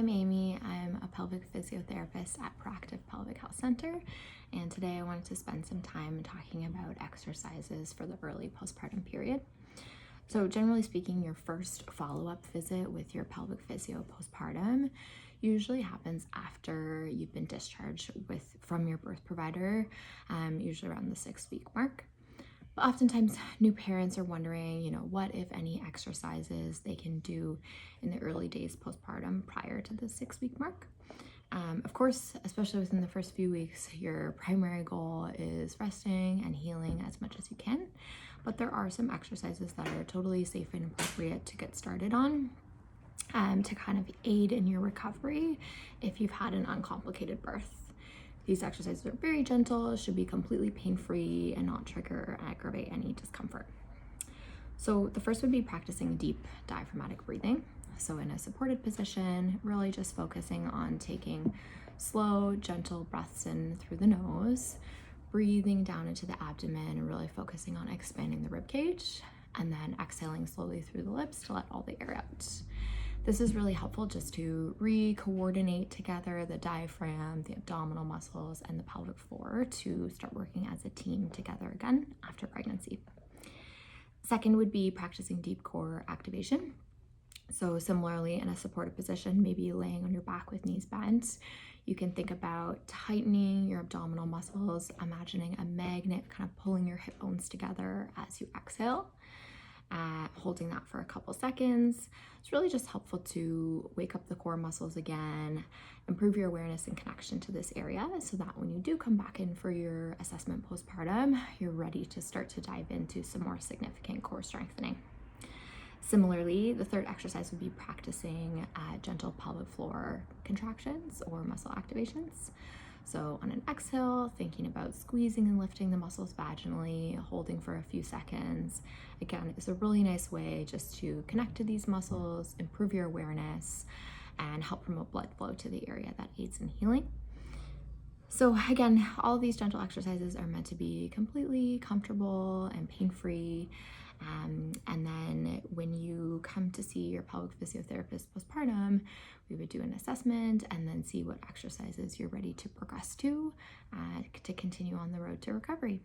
I'm Amy. I'm a pelvic physiotherapist at Proactive Pelvic Health Center, and today I wanted to spend some time talking about exercises for the early postpartum period. So generally speaking, your first follow-up visit with your pelvic physio postpartum usually happens after you've been discharged from your birth provider, usually around the 6-week mark. But oftentimes new parents are wondering, what if any exercises they can do in the early days postpartum prior to the 6-week mark. Of course, especially within the first few weeks, your primary goal is resting and healing as much as you can. But there are some exercises that are totally safe and appropriate to get started on to kind of aid in your recovery if you've had an uncomplicated birth. These exercises are very gentle, should be completely pain-free, and not trigger or aggravate any discomfort. So the first would be practicing deep diaphragmatic breathing. So in a supported position, really just focusing on taking slow, gentle breaths in through the nose, breathing down into the abdomen, and really focusing on expanding the rib cage, and then exhaling slowly through the lips to let all the air out. This is really helpful just to re-coordinate together the diaphragm, the abdominal muscles, and the pelvic floor to start working as a team together again after pregnancy. Second would be practicing deep core activation. So similarly, in a supported position, maybe laying on your back with knees bent, you can think about tightening your abdominal muscles, imagining a magnet kind of pulling your hip bones together as you exhale. Holding that for a couple seconds. It's really just helpful to wake up the core muscles again, improve your awareness and connection to this area so that when you do come back in for your assessment postpartum, you're ready to start to dive into some more significant core strengthening. Similarly, the third exercise would be practicing gentle pelvic floor contractions or muscle activations. So on an exhale, thinking about squeezing and lifting the muscles vaginally, holding for a few seconds. Again, it's a really nice way just to connect to these muscles, improve your awareness, and help promote blood flow to the area that aids in healing. So again, all of these gentle exercises are meant to be completely comfortable and pain-free. And then when you come to see your pelvic physiotherapist postpartum, we would do an assessment and then see what exercises you're ready to progress to continue on the road to recovery.